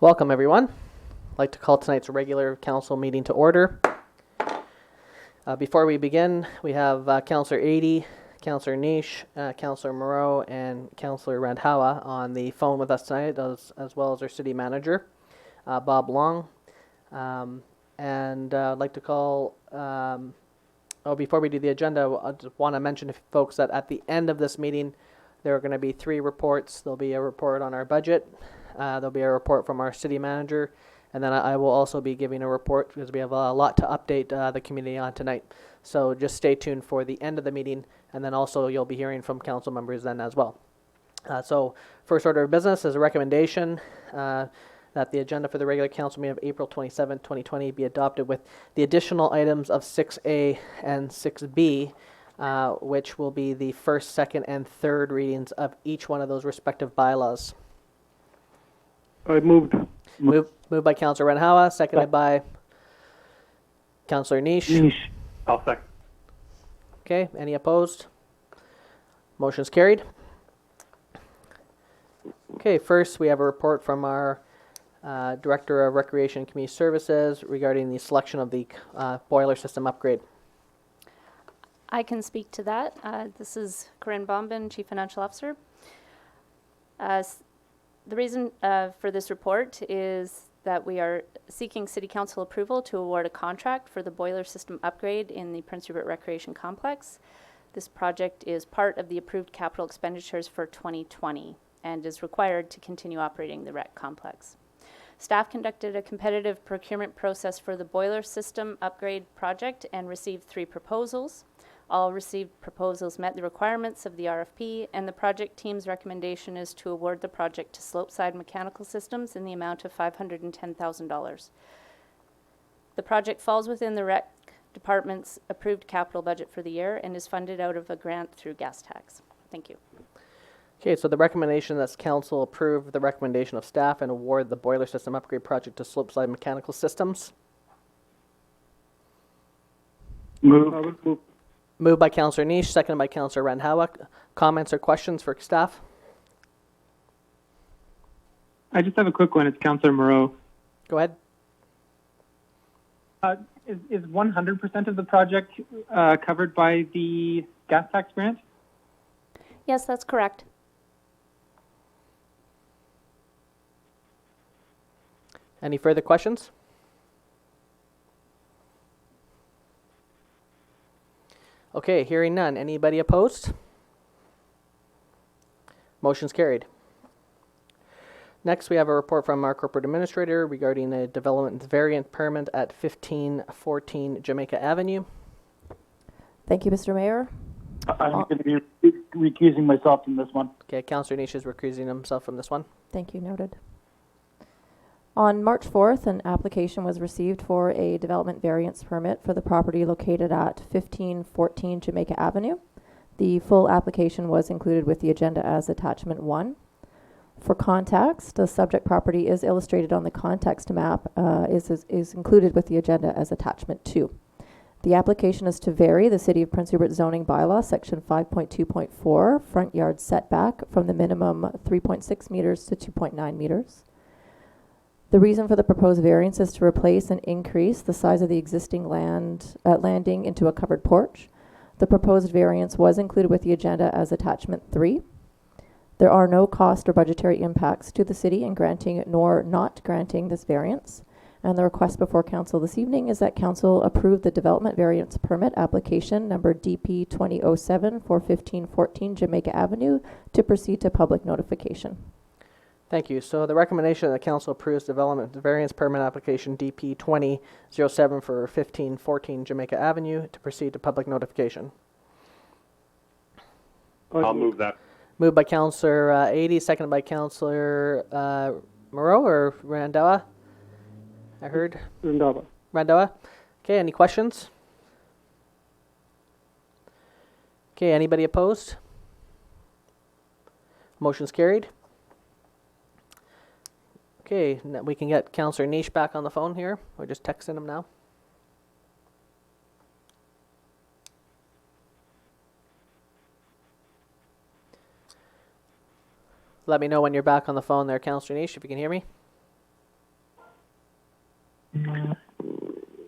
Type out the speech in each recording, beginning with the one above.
Welcome, everyone. I'd like to call tonight's regular council meeting to order. Before we begin, we have Councillor Adey, Councillor Niche, Councillor Moreau, and Councillor Randhawa on the phone with us tonight, as well as our city manager, Bob Long. I'd like to call, before we do the agenda, I just want to mention to folks that at the end of this meeting, there are going to be 3 reports. There'll be a report on our budget. There'll be a report from our city manager, and then I will also be giving a report because we have a lot to update the community on tonight. So just stay tuned for the end of the meeting, and then also you'll be hearing from council members then as well. So first order of business is a recommendation that the agenda for the regular council meeting of April 27, 2020 be adopted with the additional items of 6A and 6B, which will be the first, second, and third readings of each one of those respective bylaws. I moved. Moved by Councillor Randhawa, seconded by Councillor Niche. Niche. I'll second. Okay, any opposed? Motion's carried. Okay, first we have a report from our Director of Recreation and Community Services regarding the selection of the boiler system upgrade. I can speak to that. This is Corinne Bombin, Chief Financial Officer. The reason for this report is that we are seeking City Council approval to award a contract for the boiler system upgrade in the Prince Rupert Recreation Complex. This project is part of the approved capital expenditures for 2020 and is required to continue operating the rec complex. Staff conducted a competitive procurement process for the boiler system upgrade project and received 3 proposals. All received proposals met the requirements of the RFP, and the project team's recommendation is to award the project to Slopeside Mechanical Systems in the amount of $510,000. The project falls within the Rec Department's approved capital budget for the year and is funded out of a grant through gas tax. Thank you. Okay, so the recommendation that's council approve the recommendation of staff and award the boiler system upgrade project to Slopeside Mechanical Systems. Move. Moved by Councillor Niche, seconded by Councillor Randhawa. Comments or questions for staff? I just have a quick one. It's Councillor Moreau. Go ahead. Is 100% of the project covered by the gas tax grant? Yes, that's correct. Any further questions? Okay, hearing none. Anybody opposed? Motion's carried. Next, we have a report from our corporate administrator regarding a development variant permit at 1514 Jamaica Avenue. Thank you, Mr. Mayor. I'm going to be recusing myself from this one. Okay, Councillor Niche is recusing himself from this one. Thank you, noted. On March 4th, an application was received for a development variance permit for the property located at 1514 Jamaica Avenue. The full application was included with the agenda as attachment 1. For context, the subject property is illustrated on the context map, is included with the agenda as attachment 2. The application is to vary the City of Prince Rupert zoning bylaw, section 5.2.4, front yard setback from the minimum 3.6 meters to 2.9 meters. The reason for the proposed variance is to replace and increase the size of the existing landing into a covered porch. The proposed variance was included with the agenda as attachment 3. There are no cost or budgetary impacts to the city in granting nor not granting this variance. And the request before council this evening is that council approve the development variance permit application number DP 2007 for 1514 Jamaica Avenue to proceed to public notification. Thank you. So the recommendation that council approves development variance permit application DP 2007 for 1514 Jamaica Avenue to proceed to public notification. I'll move that. Moved by Councillor Adey, seconded by Councillor Moreau or Randhawa? I heard. Randhawa. Okay, any questions? Okay, anybody opposed? Motion's carried. Okay, we can get Councillor Niche back on the phone here. We're just texting him now. Let me know when you're back on the phone there, Councillor Niche, if you can hear me.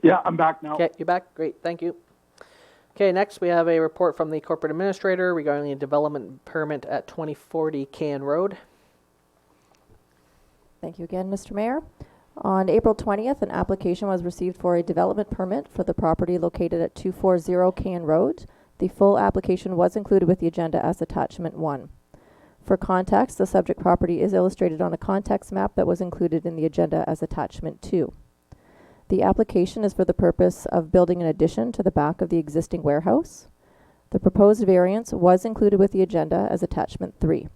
Yeah, I'm back now. Okay, you back? Great, thank you. Okay, next we have a report from the corporate administrator regarding a development permit at 2040 Can Road. Thank you again, Mr. Mayor. On April 20th, an application was received for a development permit for the property located at 240 Can Road. The full application was included with the agenda as attachment 1. For context, the subject property is illustrated on a context map that was included in the agenda as attachment 2. The application is for the purpose of building an addition to the back of the existing warehouse. The proposed variance was included with the agenda as attachment 3.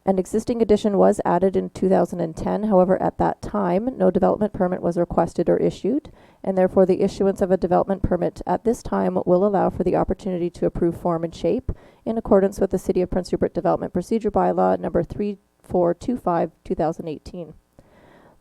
An existing addition was added in 2010, however, at that time, no development permit was requested or issued, and therefore the issuance of a development permit at this time will allow for the opportunity to approve form and shape in accordance with the City of Prince Rupert Development Procedure Bylaw number 3425/2018.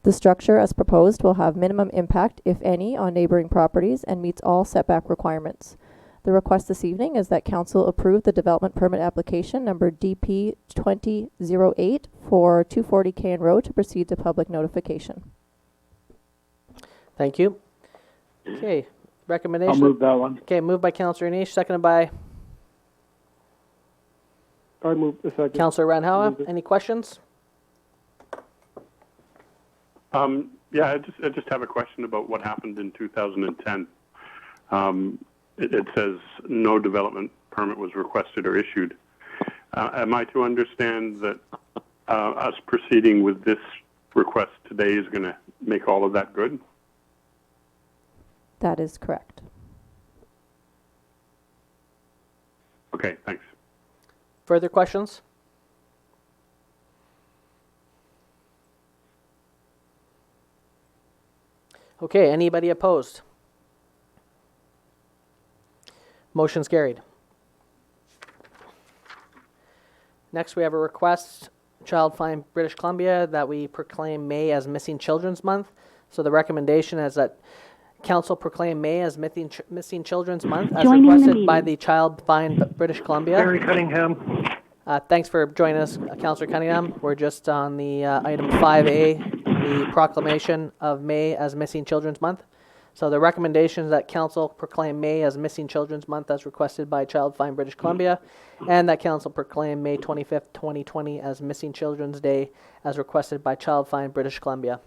The structure as proposed will have minimum impact, if any, on neighboring properties and meets all setback requirements. The request this evening is that Council approve the development permit application number DP 2008 for 240 Can Road to proceed to public notification. Thank you. Okay, recommendation. I'll move that one. Okay, moved by Councillor Nish, seconded by I move the second. Councillor Ranhawa. Any questions? Yeah, I just have a question about what happened in 2010. It says no development permit was requested or issued. Am I to understand that us proceeding with this request today is going to make all of that good? That is correct. Okay, thanks. Further questions? Okay, anybody opposed? Motion's carried. Next, we have a request, Child Find British Columbia, that we proclaim May as Missing Children's Month. So the recommendation is that Council proclaim May as Missing Children's Month as requested by the Child Find British Columbia. Barry Cunningham. Thanks for joining us, Councillor Cunningham. We're just on the item 5A, the proclamation of May as Missing Children's Month. So the recommendation is that Council proclaim May as Missing Children's Month as requested by Child Find British Columbia, and that Council proclaim May 25th, 2020 as Missing Children's Day as requested by Child Find British Columbia.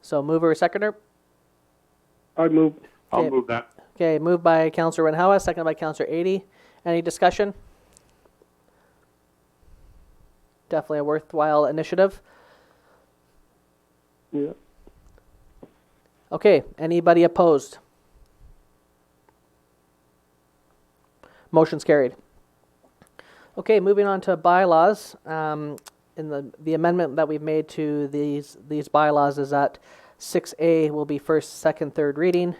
So mover or seconder? I move. I'll Okay. move that. Okay, moved by Councillor Renhawa, seconded by Councillor Adey. Any discussion? Definitely a worthwhile initiative. Yeah. Okay, anybody opposed? Motion's carried. Okay, moving on to bylaws. In the amendment that we've made to these bylaws is that 6A will be first, second, third reading,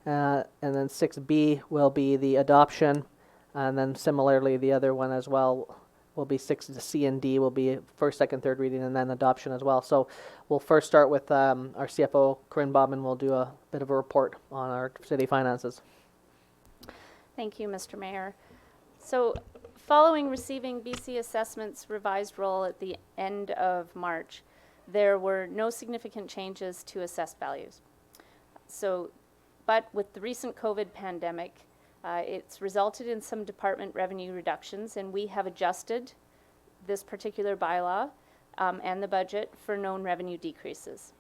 and then 6B will be the adoption, and then similarly the other one as well will be 6C and D will be first, second, third reading, and then adoption as well. So we'll first start with our CFO, Corinne Bobman, will do a bit of a report on our city finances. Thank you, Mr. Mayor. So, following receiving BC Assessment's revised roll at the end of March, there were no significant changes to assessed values. So, but with the recent COVID pandemic, it's resulted in some department revenue reductions, and we have adjusted this particular bylaw and the budget for known revenue decreases.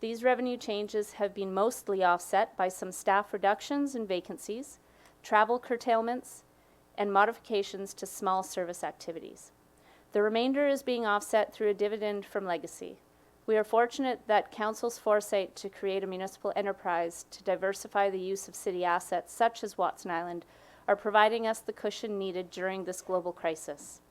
These revenue changes have been mostly offset by some staff reductions and vacancies, travel curtailments, and modifications to small service activities. The remainder is being offset through a dividend from legacy. We are fortunate that Council's foresight to create a municipal enterprise to diversify the use of city assets such as Watson Island are providing us the cushion needed during this global crisis.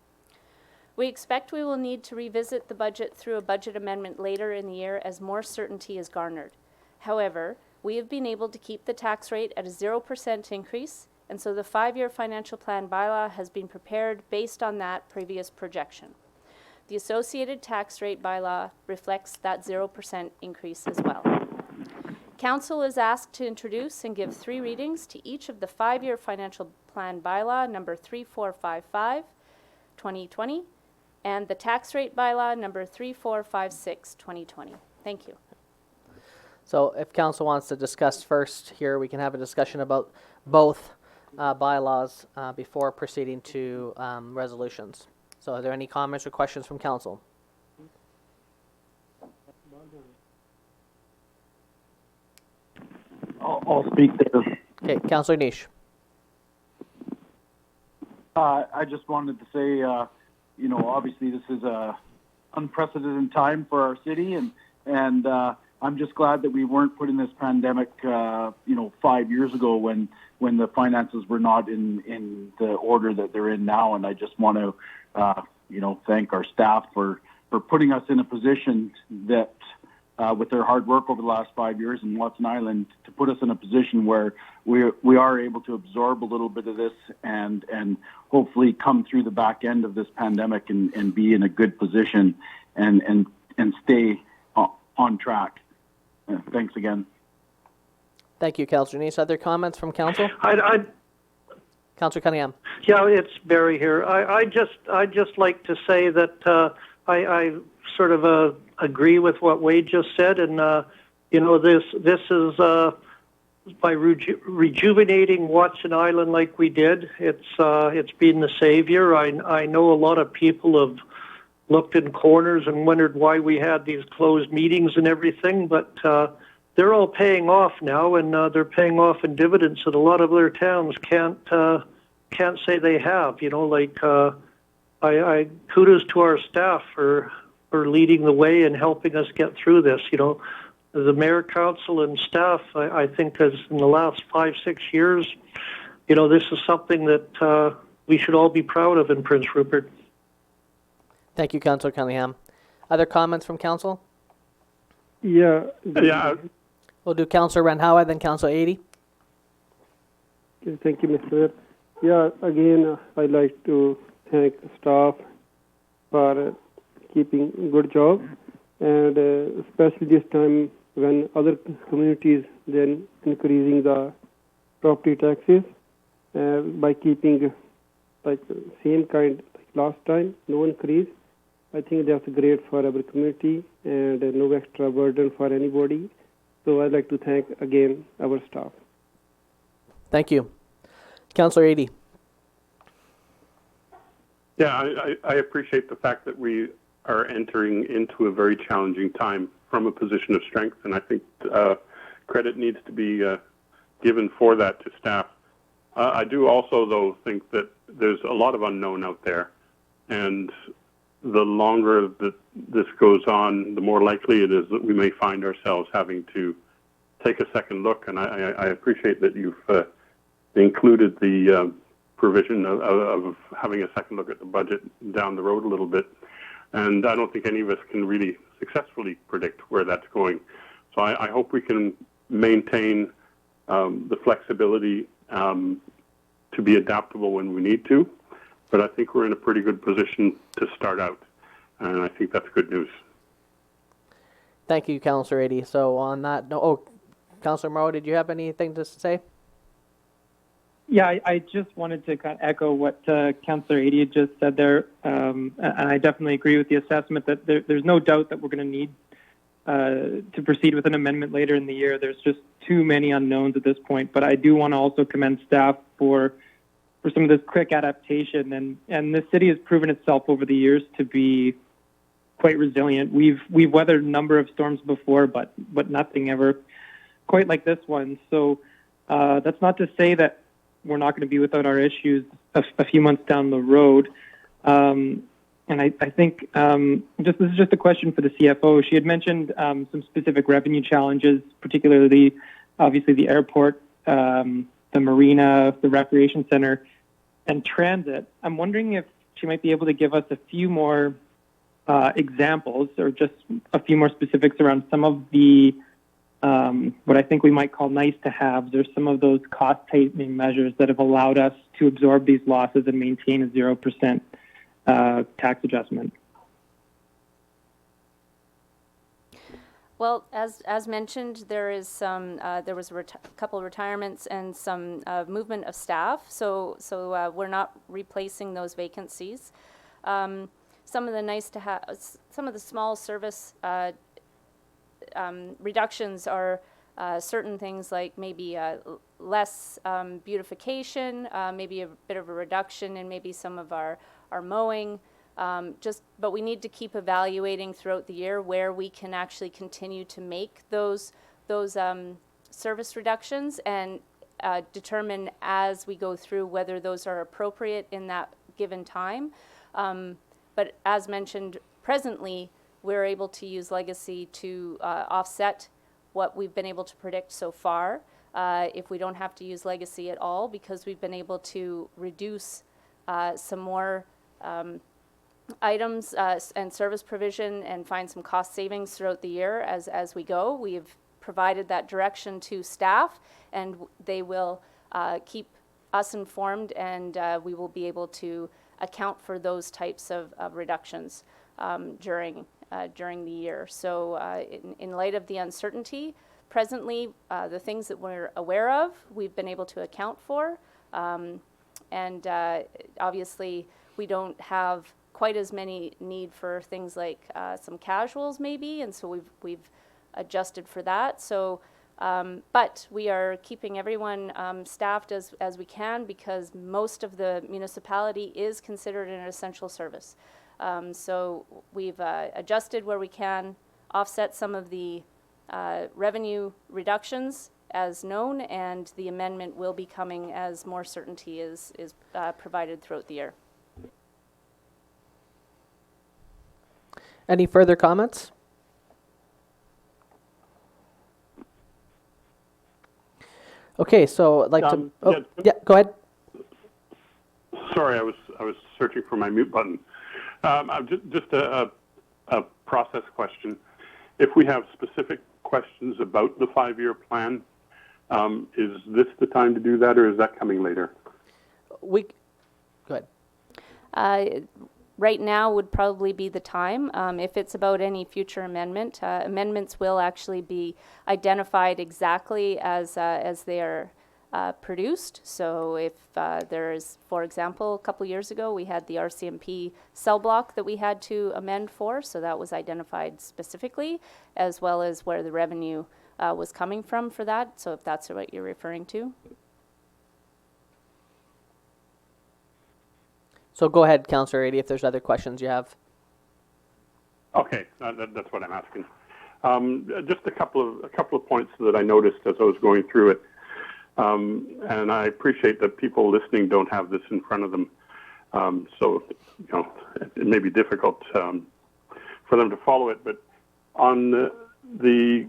We expect we will need to revisit the budget through a budget amendment later in the year as more certainty is garnered. However, we have been able to keep the tax rate at a 0% increase, and so the 5-year financial plan bylaw has been prepared based on that previous projection. The associated tax rate bylaw reflects that 0% increase as well. Council is asked to introduce and give 3 readings to each of the 5-year financial plan bylaw number 3455, 2020, and the tax rate bylaw number 3456, 2020. Thank you. So if council wants to discuss first here, we can have a discussion about both bylaws before proceeding to resolutions. So are there any comments or questions from council? I'll speak there. Okay, Councillor Niche. I just wanted to say, obviously this is a unprecedented time for our city, and I'm just glad that we weren't put in this pandemic, 5 years ago when the finances were not in the order that they're in now. And I just want to, thank our staff for putting us in a position that, with their hard work over the last 5 years in Watson Island, to put us in a position where we are able to absorb a little bit of this and hopefully come through the back end of this pandemic and be in a good position and stay on track. Thanks again. Thank you, Councillor Nice. Other comments from council? Councillor Cunningham. Yeah, it's Barry here. I just like to say that I sort of agree with what Wade just said, and this is by rejuvenating Watson Island like we did. It's been the savior. I know a lot of people have looked in corners and wondered why we had these closed meetings and everything, but they're all paying off now, and they're paying off in dividends that a lot of other towns can't say they have. I kudos to our staff for leading the way and helping us get through this. The mayor, council, and staff, I think, as in the last 5-6 years, this is something that we should all be proud of in Prince Rupert. Thank you, Councillor Cunningham. Other comments from council? Yeah. We'll do Councillor Renhowa, then Councillor 80. Thank you, Mr. Mayor. Yeah, again, I'd like to thank the staff for keeping a good job, and especially this time when other communities then increasing the property taxes by keeping same kind like last time, no increase. I think that's great for our community and no extra burden for anybody. So I'd like to thank again our staff. Thank you. Councillor 80. Yeah, I appreciate the fact that we are entering into a very challenging time from a position of strength, and I think credit needs to be given for that to staff. I do also, though, think that there's a lot of unknown out there, and the longer that this goes on, the more likely it is that we may find ourselves having to take a second look, and I appreciate that you've included the provision of having a second look at the budget down the road a little bit. And I don't think any of us can really successfully predict where that's going. So I hope we can maintain the flexibility to be adaptable when we need to. But I think we're in a pretty good position to start out. And I think that's good news. Thank you, Councillor 80. So on that note, Councillor Morrow, did you have anything to say? Yeah, I just wanted to kind of echo what Councillor 80 had just said there, and I definitely agree with the assessment that there's no doubt that we're going to need to proceed with an amendment later in the year. There's just too many unknowns at this point, but I do want to also commend staff for some of this quick adaptation, and the city has proven itself over the years to be quite resilient. We've weathered a number of storms before, but nothing ever quite like this one. So that's not to say that we're not going to be without our issues a few months down the road. And I think this is just a question for the CFO. She had mentioned some specific revenue challenges, particularly, obviously, the airport, the marina, the recreation center, and transit. I'm wondering if she might be able to give us a few more examples or just a few more specifics around some of the what I think we might call nice to haves, or some of those cost tightening measures that have allowed us to absorb these losses and maintain a 0% tax adjustment. Well, as mentioned, there was a couple of retirements and some movement of staff, so we're not replacing those vacancies. some of the nice to have, some of the small service reductions are certain things like maybe less beautification, maybe a bit of a reduction in maybe some of our mowing. But we need to keep evaluating throughout the year where we can actually continue to make those service reductions and determine as we go through whether those are appropriate in that given time. But as mentioned, presently, we're able to use legacy to offset what we've been able to predict so far. If we don't have to use legacy at all, because we've been able to reduce some more items and service provision and find some cost savings throughout the year as we go. We've provided that direction to staff, and they will keep us informed, and we will be able to account for those types of reductions during the year. So in light of the uncertainty, presently, the things that we're aware of, we've been able to account for. And obviously, we don't have quite as many need for things like some casuals maybe, and so we've adjusted for that. So, but we are keeping everyone staffed as we can, because most of the municipality is considered an essential service. So we've adjusted where we can, offset some of the revenue reductions as known, and the amendment will be coming as more certainty is provided throughout the year. Any further comments? Okay, so I'd like to. Oh, yeah, go ahead. Sorry, I was searching for my mute button. Just a process question. If we have specific questions about the 5-year plan, is this the time to do that, or is that coming later? Go ahead. Right now would probably be the time. If it's about any future amendment, amendments will actually be identified exactly as they are produced. So if there is, for example, a couple years ago, we had the RCMP cell block that we had to amend for, so that was identified specifically, as well as where the revenue was coming from for that, so if that's what you're referring to. So go ahead, Councillor Adie, if there's other questions you have. Okay, that's what I'm asking. Just a couple of points that I noticed as I was going through it, and I appreciate that people listening don't have this in front of them, so it may be difficult for them to follow it. But on the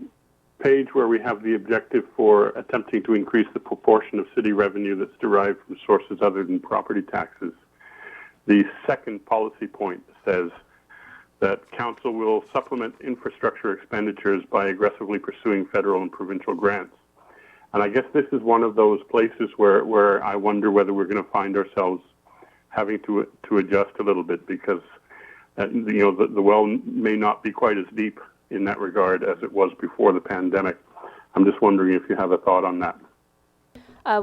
page where we have the objective for attempting to increase the proportion of city revenue that's derived from sources other than property taxes, the second policy point says that council will supplement infrastructure expenditures by aggressively pursuing federal and provincial grants. And I guess this is one of those places where I wonder whether we're going to find ourselves having to adjust a little bit, because the well may not be quite as deep in that regard as it was before the pandemic. I'm just wondering if you have a thought on that.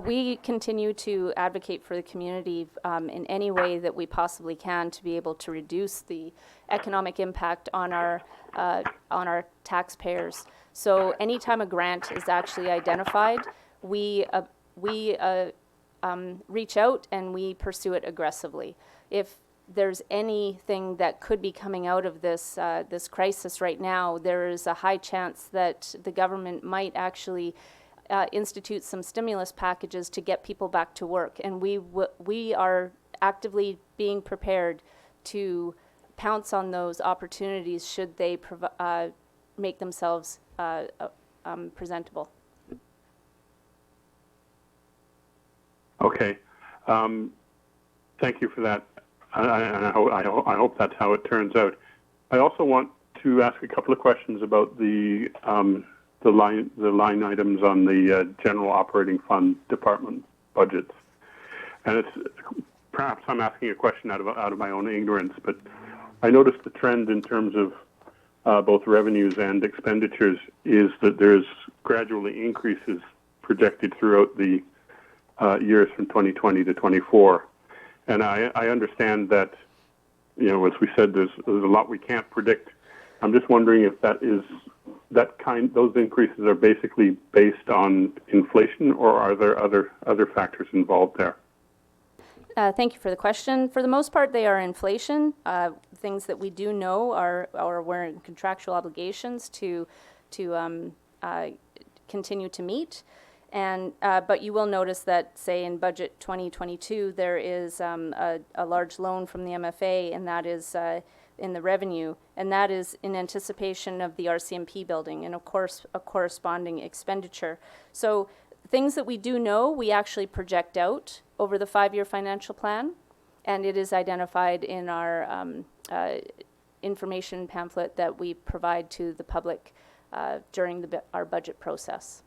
We continue to advocate for the community in any way that we possibly can to be able to reduce the economic impact on our taxpayers. So anytime a grant is actually identified, we reach out and we pursue it aggressively. If there's anything that could be coming out of this this crisis right now, there is a high chance that the government might actually institute some stimulus packages to get people back to work, and we are actively being prepared to pounce on those opportunities should they make themselves presentable. Okay, thank you for that, and I hope that's how it turns out. I also want to ask a couple of questions about the line items on the general operating fund department budgets, and it's perhaps I'm asking a question out of my own ignorance, but I noticed the trend in terms of both revenues and expenditures is that there's gradually increases projected throughout the years from 2020 to 24, and I understand that as we said, there's a lot we can't predict. I'm just wondering if those increases are basically based on inflation, or are there other factors involved there? Thank you for the question. For the most part, they are inflation. Things that we do know are we're in contractual obligations to continue to meet. And but you will notice that, say, in budget 2022, there is a large loan from the MFA, and that is in the revenue, and that is in anticipation of the RCMP building, and of course a corresponding expenditure. So things that we do know, we actually project out over the 5-year financial plan, and it is identified in our information pamphlet that we provide to the public during our budget process.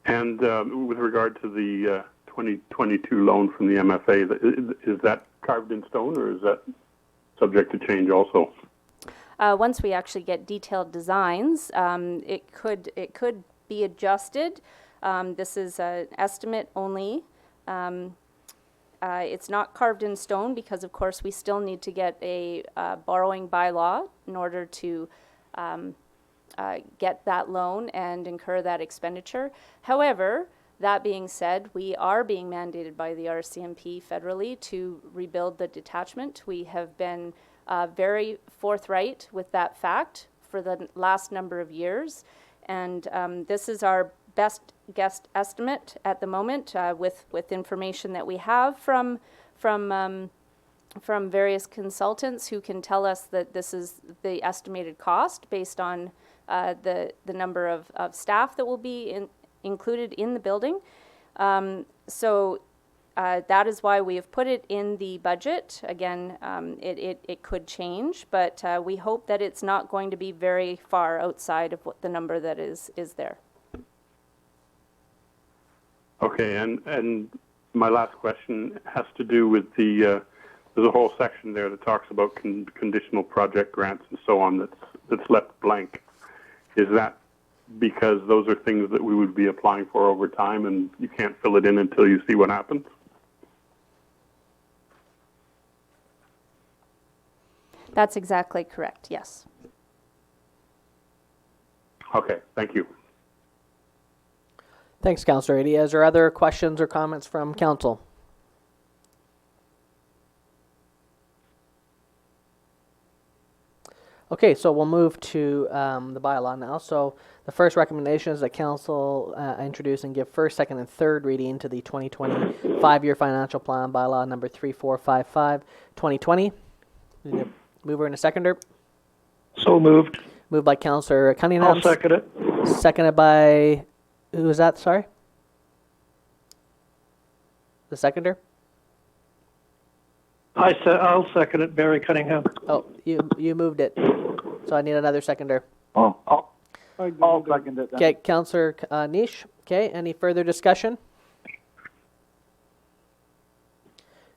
And with regard to the 2022 loan from the MFA, is that carved in stone, or is that subject to change also? Once we actually get detailed designs, it could be adjusted. This is an estimate only. It's not carved in stone because, of course, we still need to get a borrowing bylaw in order to get that loan and incur that expenditure. However, that being said, we are being mandated by the RCMP federally to rebuild the detachment. We have been very forthright with that fact for the last number of years, and this is our best guess estimate at the moment with information that we have from various consultants who can tell us that this is the estimated cost based on the number of staff that will be included in the building. So that is why we have put it in the budget. Again, it could change, but we hope that it's not going to be very far outside of what the number that is there. Okay, and my last question has to do with there's a whole section there that talks about conditional project grants and so on that's left blank. Is that because those are things that we would be applying for over time and you can't fill it in until you see what happens? That's exactly correct, yes. Okay, thank you. Thanks, Councillor Eadie. Is there other questions or comments from Council? Okay, so we'll move to the bylaw now. So the first recommendation is that Council introduce and give first, second, and third reading to the 2020 5-year financial plan bylaw number 3455 2020. Mover and a seconder. So moved. Moved by Councillor Cunningham. I'll second it. Seconded by, who was that, sorry? The seconder? I'll second it, Barry Cunningham. Oh, you moved it. So I need another seconder. Oh, I'll second it then. Okay, Councillor Niche. Okay, any further discussion?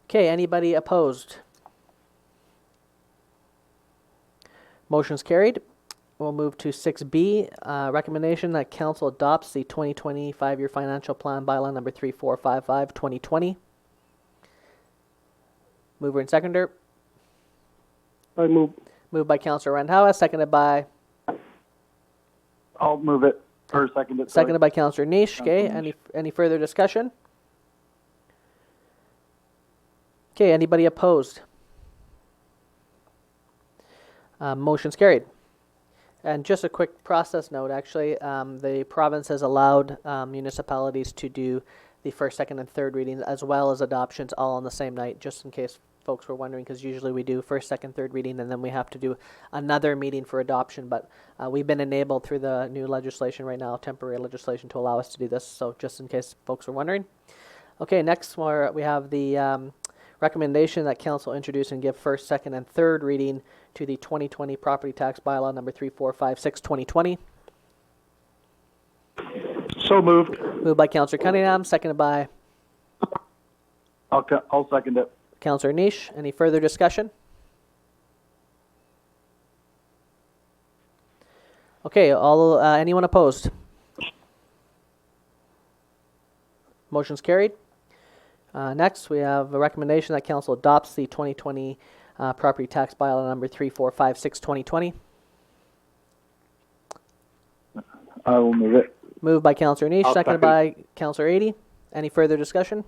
Okay, anybody opposed? Motion's carried. We'll move to 6B, recommendation that Council adopts the 2020 5-year financial plan bylaw number 3455 2020. Mover and seconder. I move. Moved by Councillor Randhawa, seconded by? I'll move it, or second it. Sorry. Seconded by Councillor Niche. Okay, any further discussion? Okay, anybody opposed? Motion's carried. And just a quick process note, actually, the province has allowed municipalities to do the first, second, and third readings as well as adoptions all on the same night, just in case folks were wondering, because usually we do first, second, third reading, and then we have to do another meeting for adoption. But we've been enabled through the new legislation right now, temporary legislation, to allow us to do this. So just in case folks were wondering. Okay, next we have the recommendation that Council introduce and give first, second, and third reading to the 2020 property tax bylaw number 3456 2020. So moved. Moved by Councillor Cunningham, seconded by? I'll second it. Councillor Niche. Any further discussion? Okay, anyone opposed? Motion's carried. Next, we have a recommendation that council adopts the 2020 property tax bylaw number 3456/2020. I will move it. Moved by Councillor Niche, I'll seconded second. by Councillor 80. Any further discussion?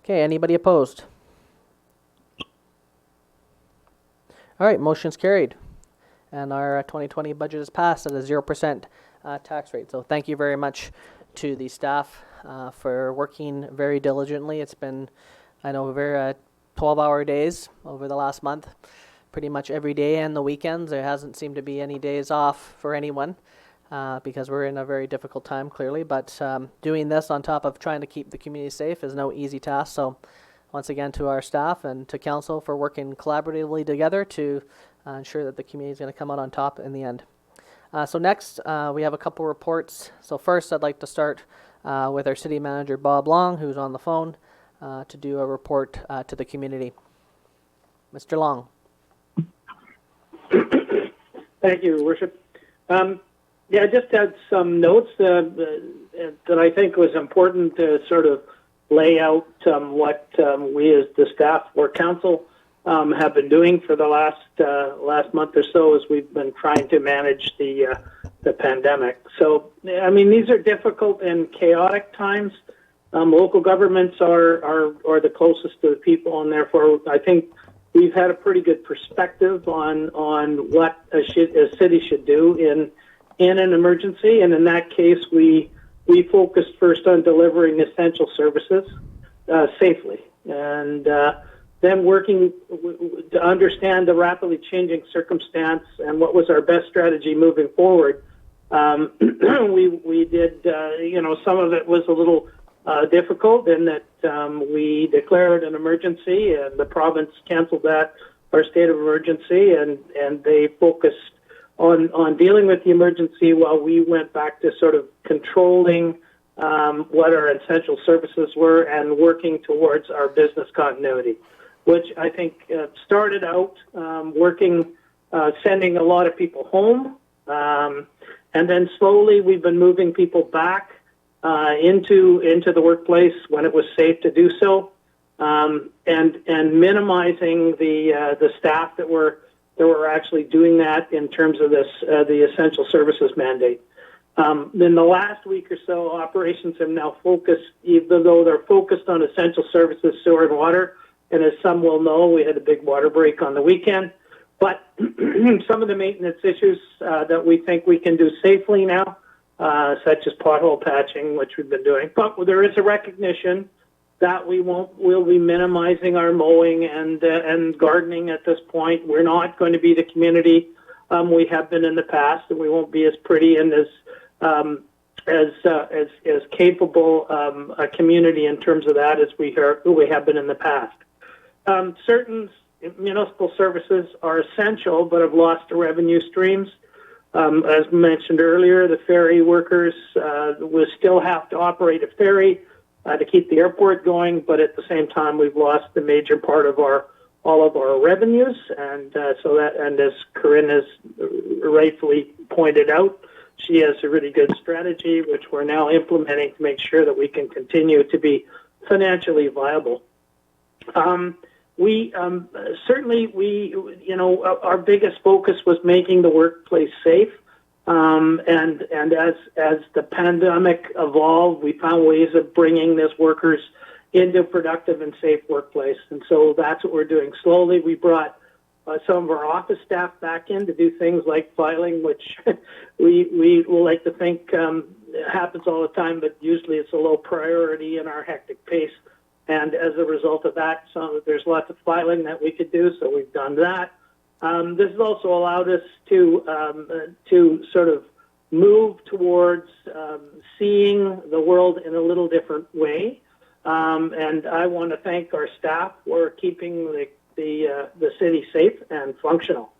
Okay, anybody opposed? All right, motion's carried. And our 2020 budget is passed at a 0% tax rate. So thank you very much to the staff for working very diligently. It's been, I know, very 12-hour days over the last month. Pretty much every day and the weekends. There hasn't seemed to be any days off for anyone because we're in a very difficult time, clearly. But doing this on top of trying to keep the community safe is no easy task. So once again, to our staff and to council for working collaboratively together to ensure that the community is going to come out on top in the end. So next, we have a couple reports. So first, I'd like to start with our city manager, Bob Long, who's on the phone to do a report to the community. Mr. Long. Thank you, Your Worship. Yeah, I just had some notes that I think was important to sort of lay out what we as the staff or council have been doing for the last month or so as we've been trying to manage the pandemic. So, I mean, these are difficult and chaotic times. Local governments are the closest to the people, and therefore I think we've had a pretty good perspective on what a city should do in an emergency. And in that case, we focused first on delivering essential services safely, and then working to understand the rapidly changing circumstance and what was our best strategy moving forward. We did, some of it was a little difficult in that we declared an emergency and the province canceled our state of emergency, and they focused on dealing with the emergency while we went back to sort of controlling what our essential services were and working towards our business continuity, which I think started out sending a lot of people home, and then slowly we've been moving people back into the workplace when it was safe to do so, and minimizing the staff that were actually doing that in terms of the essential services mandate. In the last week or so, operations have now focused, even though they're focused on essential services, sewer and water, and as some will know, we had a big water break on the weekend. But some of the maintenance issues that we think we can do safely now, such as pothole patching, which we've been doing. But there is a recognition that we'll be minimizing our mowing and gardening at this point. We're not going to be the community we have been in the past, and we won't be as pretty and as capable a community in terms of that as we have been in the past. Certain municipal services are essential, but have lost the revenue streams. As mentioned earlier, the ferry workers will still have to operate a ferry to keep the airport going, but at the same time, we've lost a major part of all of our revenues, and as Corinne has rightfully pointed out, she has a really good strategy, which we're now implementing to make sure that we can continue to be financially viable. Our biggest focus was making the workplace safe. And as the pandemic evolved, we found ways of bringing these workers into a productive and safe workplace. And so that's what we're doing slowly. We brought some of our office staff back in to do things like filing, which we like to think happens all the time, but usually it's a low priority in our hectic pace. And as a result of that, there's lots of filing that we could do, so we've done that. This has also allowed us to sort of move towards seeing the world in a little different way. And I want to thank our staff for keeping the city safe and functional.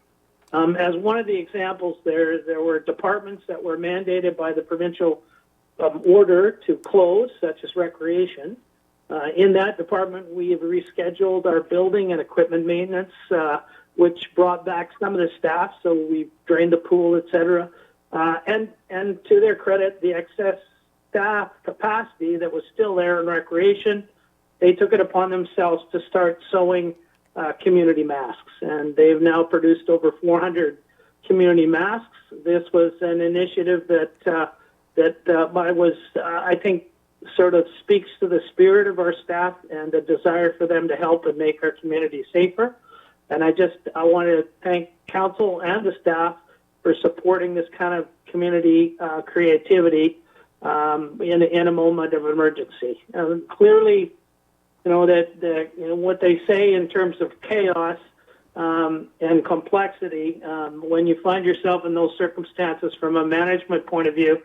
As one of the examples, there were departments that were mandated by the provincial order to close, such as recreation. In that department, we have rescheduled our building and equipment maintenance, which brought back some of the staff, so we drained the pool, etc. And to their credit, the excess staff capacity that was still there in recreation, they took it upon themselves to start sewing community masks, and they've now produced over 400 community masks. This was an initiative that I think, sort of speaks to the spirit of our staff and the desire for them to help and make our community safer. And I want to thank council and the staff for supporting this kind of community creativity in a moment of emergency. Clearly, what they say in terms of chaos and complexity, when you find yourself in those circumstances from a management point of view,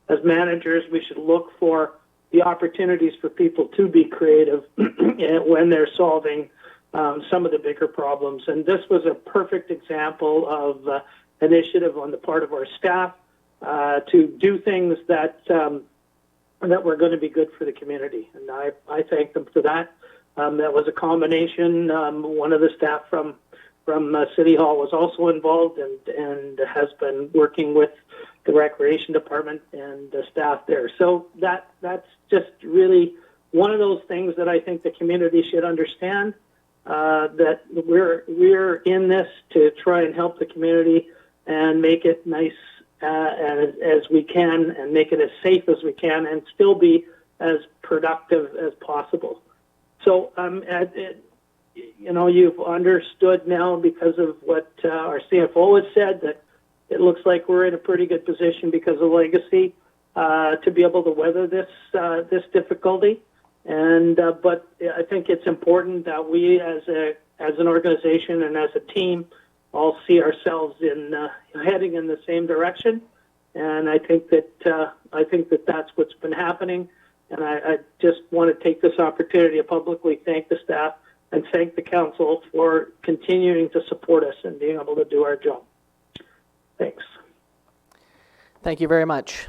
as managers, we should look for the opportunities for people to be creative when they're solving some of the bigger problems. And this was a perfect example of initiative on the part of our staff to do things that were going to be good for the community. And I thank them for that. That was a combination. One of the staff from City Hall was also involved and has been working with the Recreation Department and the staff there. So that's just really one of those things that I think the community should understand, that we're in this to try and help the community and make it nice as we can, and make it as safe as we can, and still be as productive as possible. So you've understood now, because of what our CFO has said, that it looks like we're in a pretty good position because of legacy to be able to weather this difficulty. And but I think it's important that we, as an organization and as a team, all see ourselves in heading in the same direction. And I think that that's what's been happening. And I just want to take this opportunity to publicly thank the staff and thank the council for continuing to support us and being able to do our job. Thanks. Thank you very much.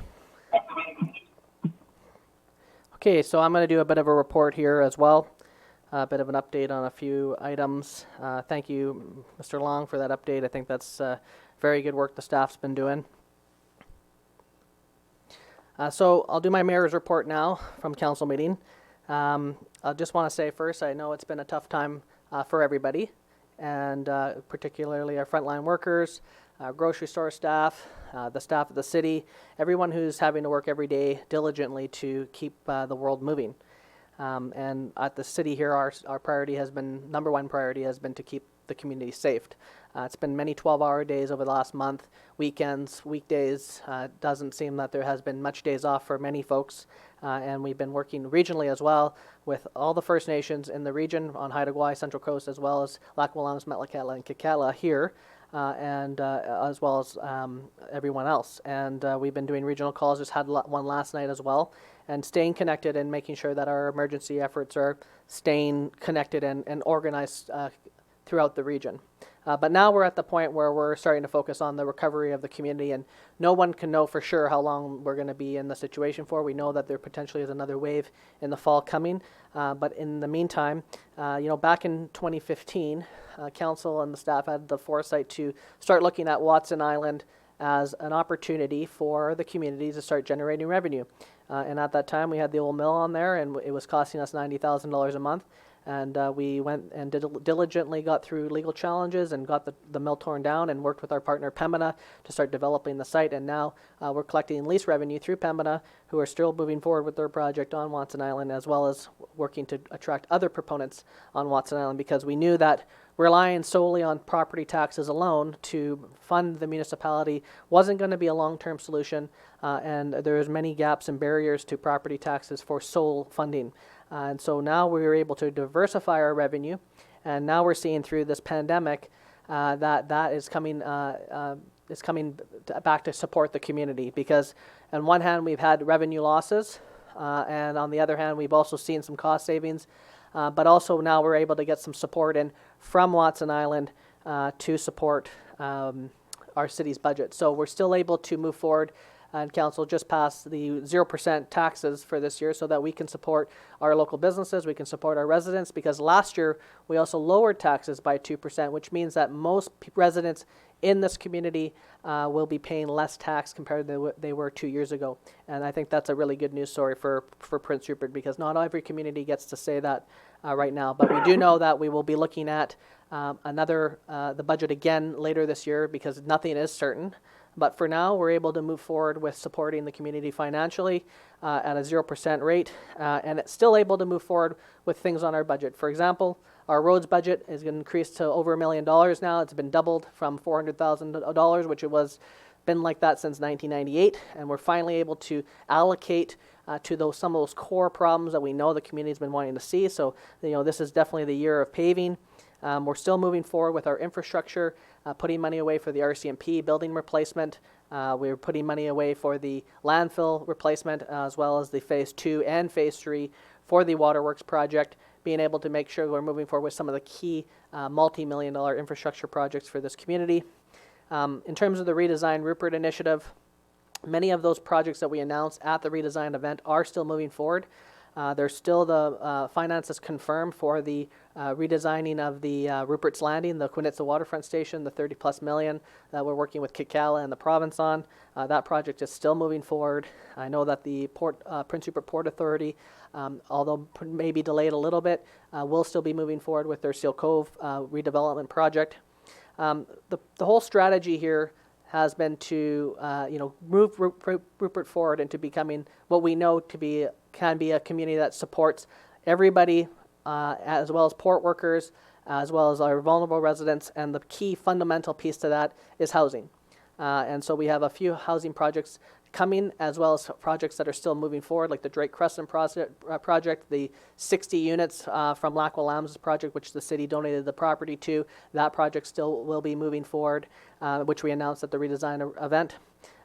Okay, so I'm going to do a bit of a report here as well, a bit of an update on a few items. Thank you, Mr. Long, for that update. I think that's very good work the staff's been doing. So I'll do my mayor's report now from council meeting. I just want to say first, I know it's been a tough time for everybody, and particularly our frontline workers, grocery store staff, the staff of the city, everyone who's having to work every day diligently to keep the world moving. And at the city here, our priority has been, number one priority has been to keep the community safe. It's been many 12-hour days over the last month, weekends, weekdays. Doesn't seem that there has been much days off for many folks. And we've been working regionally as well with all the First Nations in the region on Haida Gwaii, Central Coast, as well as Lackawanna, Metlakatla, and Kikala here, and as well as everyone else. And we've been doing regional calls, just had one last night as well, and staying connected and making sure that our emergency efforts are staying connected and organized throughout the region. But now we're at the point where we're starting to focus on the recovery of the community, and no one can know for sure how long we're going to be in the situation for. We know that there potentially is another wave in the fall coming, but in the meantime, back in 2015, council and the staff had the foresight to start looking at Watson Island as an opportunity for the community to start generating revenue. And at that time, we had the old mill on there, and it was costing us $90,000 a month. And we went and diligently got through legal challenges and got the mill torn down and worked with our partner Pembina to start developing the site. And now we're collecting lease revenue through Pembina, who are still moving forward with their project on Watson Island, as well as working to attract other proponents on Watson Island, because we knew that relying solely on property taxes alone to fund the municipality wasn't going to be a long-term solution, and there's many gaps and barriers to property taxes for sole funding. And so now we were able to diversify our revenue, and now we're seeing through this pandemic that is coming back to support the community, because on one hand we've had revenue losses, and on the other hand we've also seen some cost savings, but also now we're able to get some support in from Watson Island to support our city's budget. So we're still able to move forward and council just passed the 0% taxes for this year so that we can support our local businesses, we can support our residents, because last year we also lowered taxes by 2%, which means that most residents in this community will be paying less tax compared to what they were 2 years ago. And I think that's a really good news story for Prince Rupert, because not every community gets to say that right now. But we do know that we will be looking at the budget again later this year, because nothing is certain. But for now, we're able to move forward with supporting the community financially at a 0% rate, and it's still able to move forward with things on our budget. For example, our roads budget is going to increase to over $1 million now. It's been doubled from $400,000, which it was been like that since 1998, and we're finally able to allocate to some of those core problems that we know the community's been wanting to see. So, this is definitely the year of paving. We're still moving forward with our infrastructure, putting money away for the RCMP building replacement. We're putting money away for the landfill replacement, as well as the Phase 2 and Phase 3 for the Waterworks project, being able to make sure we're moving forward with some of the key multi-million-dollar infrastructure projects for this community. In terms of the Redesign Rupert initiative, many of those projects that we announced at the Redesign event are still moving forward. There's still the finances confirmed for the redesigning of the Rupert's Landing, the Quinitza Waterfront Station, the 30+ million that we're working with Kitkala and the province on. That project is still moving forward. I know that the Prince Rupert Port Authority, although maybe delayed a little bit, will still be moving forward with their Seal Cove redevelopment project. The whole strategy here has been to move Rupert forward into becoming what we know can be a community that supports everybody, as well as port workers, as well as our vulnerable residents, and the key fundamental piece to that is housing. And so we have a few housing projects coming, as well as projects that are still moving forward, like the Drake Crescent project, the 60 units from Lackwell Lambs project, which the city donated the property to. That project still will be moving forward, which we announced at the redesign event.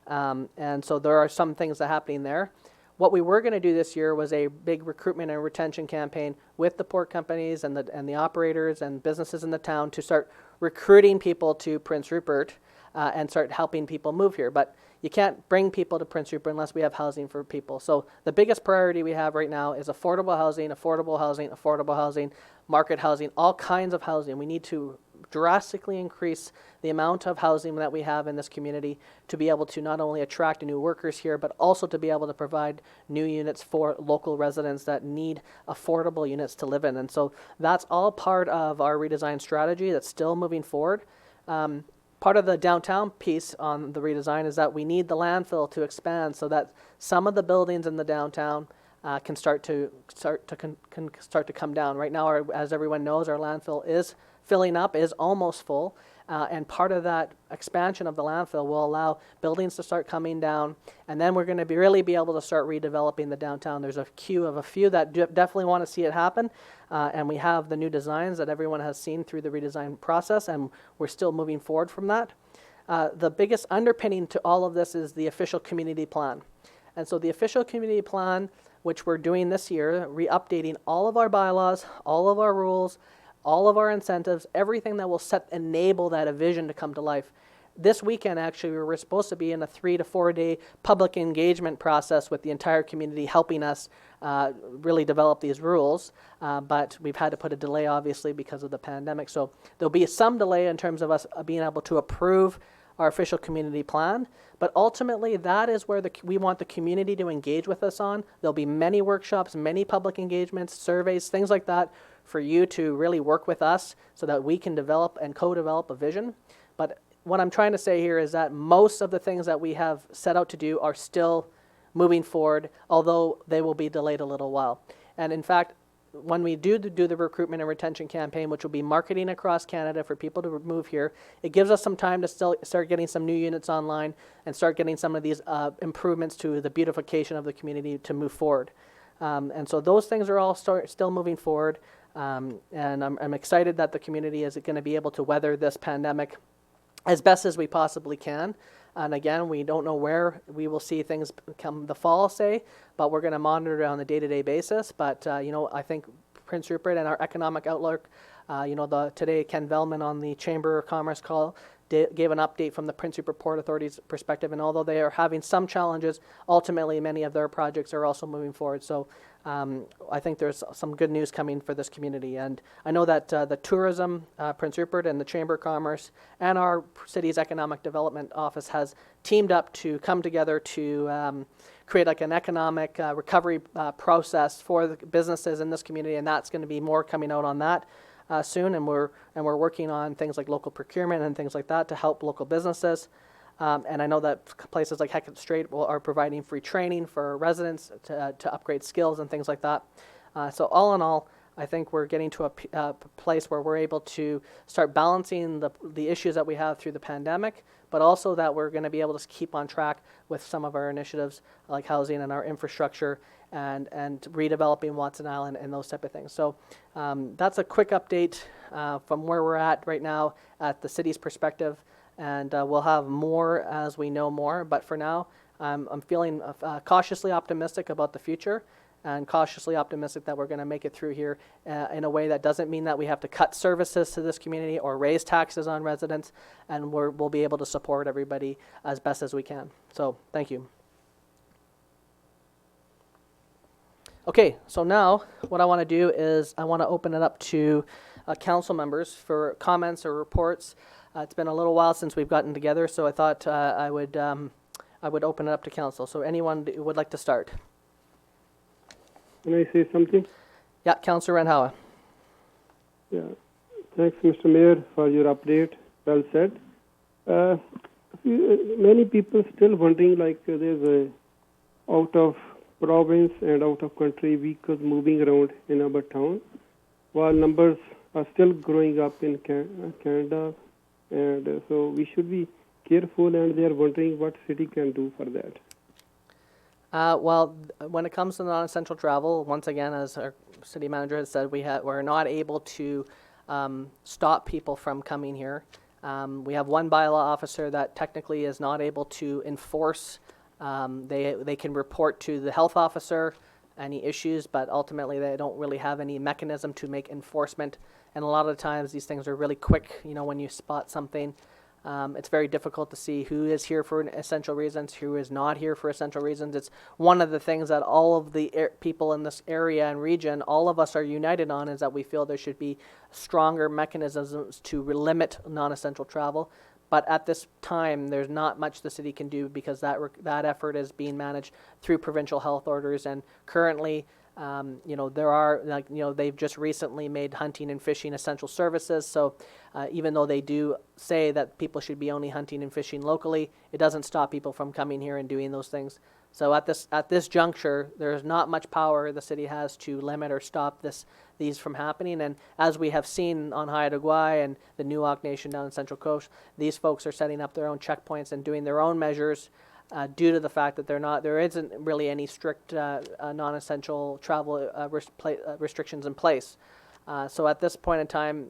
And so there are some things that are happening there. What we were going to do this year was a big recruitment and retention campaign with the port companies and the operators and businesses in the town to start recruiting people to Prince Rupert and start helping people move here. But you can't bring people to Prince Rupert unless we have housing for people. So the biggest priority we have right now is affordable housing, affordable housing, affordable housing, market housing, all kinds of housing. We need to drastically increase the amount of housing that we have in this community to be able to not only attract new workers here, but also to be able to provide new units for local residents that need affordable units to live in. And so that's all part of our redesign strategy that's still moving forward. Part of the downtown piece on the redesign is that we need the landfill to expand so that some of the buildings in the downtown can start to come down. Right now, as everyone knows, our landfill is filling up, is almost full, and part of that expansion of the landfill will allow buildings to start coming down, and then we're going to really be able to start redeveloping the downtown. There's a queue of a few that definitely want to see it happen, and we have the new designs that everyone has seen through the redesign process, and we're still moving forward from that. The biggest underpinning to all of this is the official community plan. And so the official community plan, which we're doing this year, re-updating all of our bylaws, all of our rules, all of our incentives, everything that will enable that vision to come to life. This weekend, actually, we were supposed to be in a 3 to 4 day public engagement process with the entire community helping us really develop these rules, but we've had to put a delay, obviously, because of the pandemic. So there'll be some delay in terms of us being able to approve our official community plan, but ultimately that is where we want the community to engage with us on. There'll be many workshops, many public engagements, surveys, things like that for you to really work with us so that we can develop and co-develop a vision. But what I'm trying to say here is that most of the things that we have set out to do are still moving forward, although they will be delayed a little while. And in fact, when we do the recruitment and retention campaign, which will be marketing across Canada for people to move here, it gives us some time to still start getting some new units online and start getting some of these improvements to the beautification of the community to move forward. And so those things are all still moving forward. And I'm excited that the community is going to be able to weather this pandemic as best as we possibly can. And again, we don't know where we will see things come the fall, say, but we're going to monitor it on a day-to-day basis. But, I think Prince Rupert and our economic outlook, today Ken Vellman on the Chamber of Commerce call gave an update from the Prince Rupert Port Authority's perspective, and although they are having some challenges, ultimately many of their projects are also moving forward. So I think there's some good news coming for this community. And I know that the tourism, Prince Rupert and the Chamber of Commerce and our city's economic development office has teamed up to come together to create like an economic recovery process for the businesses in this community, and that's going to be more coming out on that soon. And we're working on things like local procurement and things like that to help local businesses. And I know that places like Hecate Strait are providing free training for residents to upgrade skills and things like that. So all in all, I think we're getting to a place where we're able to start balancing the issues that we have through the pandemic, but also that we're going to be able to keep on track with some of our initiatives like housing and our infrastructure and redeveloping Watson Island and those type of things. So that's a quick update from where we're at right now at the city's perspective, and we'll have more as we know more. But for now, I'm feeling cautiously optimistic about the future, and cautiously optimistic that we're going to make it through here in a way that doesn't mean that we have to cut services to this community or raise taxes on residents, and we'll be able to support everybody as best as we can. So thank you. Okay, so now what I want to do is I want to open it up to council members for comments or reports. It's been a little while since we've gotten together, so I thought I would open it up to council. So anyone who would like to start? Can I say something? Yeah, Councillor Renhowa. Yeah. Thanks, Mr. Mayor, for your update. Well said. Many people still wondering, like there's a out of province and out of country vehicles moving around in our town, while numbers are still growing up in Canada, and so we should be careful. And they are wondering what city can do for that. Well, when it comes to non-essential travel, once again, as our city manager has said, we're not able to stop people from coming here. We have one bylaw officer that technically is not able to enforce. They can report to the health officer any issues, but ultimately they don't really have any mechanism to make enforcement. And a lot of the times these things are really quick. You know, when you spot something, it's very difficult to see who is here for essential reasons, who is not here for essential reasons. It's one of the things that all of the people in this area and region, all of us are united on, is that we feel there should be stronger mechanisms to limit non-essential travel. But at this time, there's not much the city can do because that effort is being managed through provincial health orders. And currently, there are, they've just recently made hunting and fishing essential services. So even though they do say that people should be only hunting and fishing locally, it doesn't stop people from coming here and doing those things. So at this juncture, there's not much power the city has to limit or stop these from happening. And as we have seen on Haida Gwaii and the Nuak Nation down in Central Coast, these folks are setting up their own checkpoints and doing their own measures due to the fact that there isn't really any strict non-essential travel restrictions in place. So at this point in time,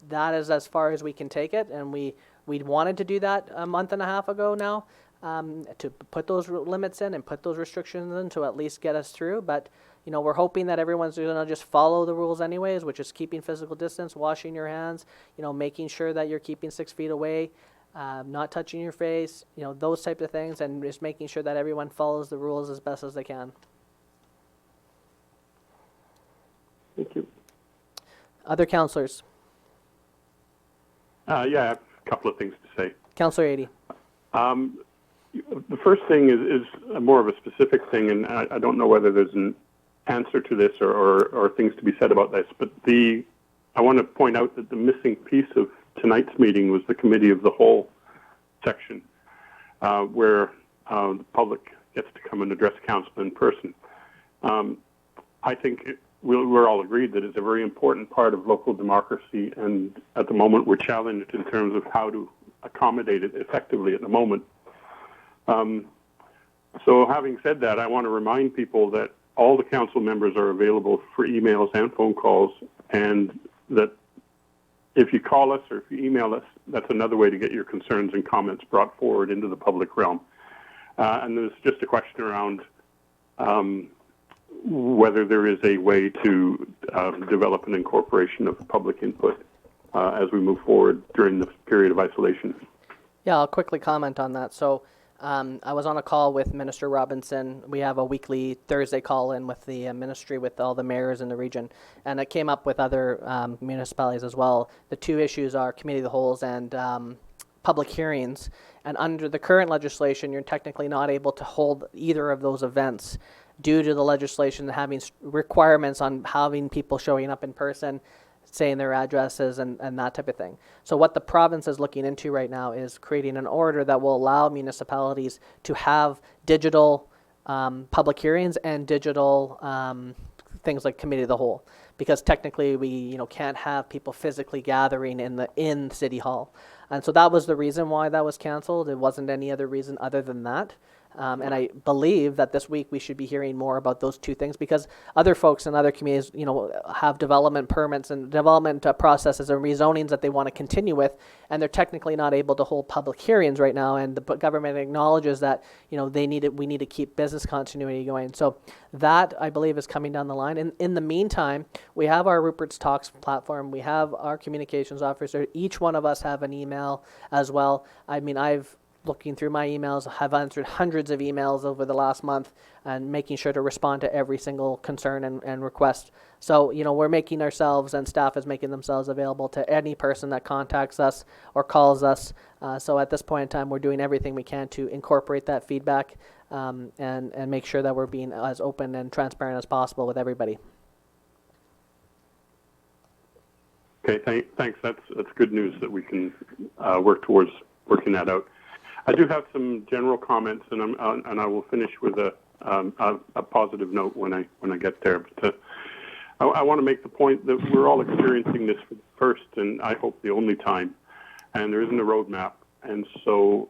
that is as far as we can take it, and we wanted to do that a month and a half ago now. To put those limits in and put those restrictions in to at least get us through. But, we're hoping that everyone's going to just follow the rules anyways, which is keeping physical distance, washing your hands, making sure that you're keeping 6 feet away, not touching your face, those type of things, and just making sure that everyone follows the rules as best as they can. Thank you. Other councillors? Yeah, I have a couple of things to say. Councillor Adie. The first thing is more of a specific thing, and I don't know whether there's an answer to this or things to be said about this, but I want to point out that the missing piece of tonight's meeting was the Committee of the Whole section, where the public gets to come and address council in person. I think we're all agreed that it's a very important part of local democracy, and at the moment we're challenged in terms of how to accommodate it effectively at the moment. So having said that, I want to remind people that all the council members are available for emails and phone calls, and that if you call us or if you email us, that's another way to get your concerns and comments brought forward into the public realm. And there's just a question around whether there is a way to develop an incorporation of public input as we move forward during the period of isolation. Yeah, I'll quickly comment on that. So I was on a call with Minister Robinson. We have a weekly Thursday call in with the ministry with all the mayors in the region, and it came up with other municipalities as well. The two issues are committee of the wholes and public hearings. And under the current legislation, you're technically not able to hold either of those events due to the legislation having requirements on having people showing up in person, saying their addresses and that type of thing. So what the province is looking into right now is creating an order that will allow municipalities to have digital public hearings and digital things like committee of the whole, because technically we can't have people physically gathering in City Hall. And so that was the reason why that was canceled. It wasn't any other reason other than that. And I believe that this week we should be hearing more about those two things, because other folks in other communities, have development permits and development processes and rezonings that they want to continue with, and they're technically not able to hold public hearings right now. And the government acknowledges that we need to keep business continuity going. So that, I believe, is coming down the line. And in the meantime, we have our Rupert's Talks platform. We have our communications officer. Each one of us have an email as well. I mean, looking through my emails, have answered hundreds of emails over the last month and making sure to respond to every single concern and request. So, we're making ourselves, and staff is making themselves available to any person that contacts us or calls us. So at this point in time, we're doing everything we can to incorporate that feedback and make sure that we're being as open and transparent as possible with everybody. Okay, thanks. That's good news that we can work towards working that out. I do have some general comments, and I will finish with a positive note when I get there. But I want to make the point that we're all experiencing this for the first and I hope the only time, and there isn't a roadmap, and so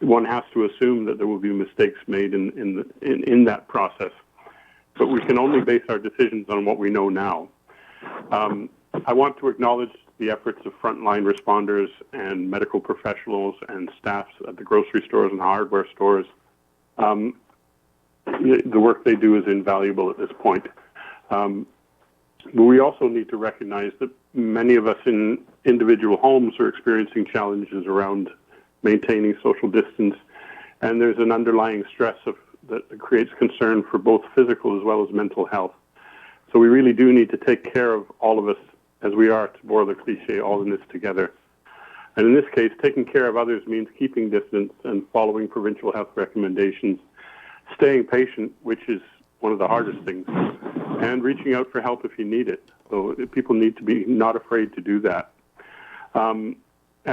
one has to assume that there will be mistakes made in that process. But we can only base our decisions on what we know now. I want to acknowledge the efforts of frontline responders and medical professionals and staffs at the grocery stores and hardware stores. The work they do is invaluable at this point. But we also need to recognize that many of us in individual homes are experiencing challenges around maintaining social distance, and there's an underlying stress that creates concern for both physical as well as mental health. So we really do need to take care of all of us, as we are, to borrow the cliche, all in this together. And in this case, taking care of others means keeping distance and following provincial health recommendations, staying patient, which is one of the hardest things, and reaching out for help if you need it. So people need to be not afraid to do that. And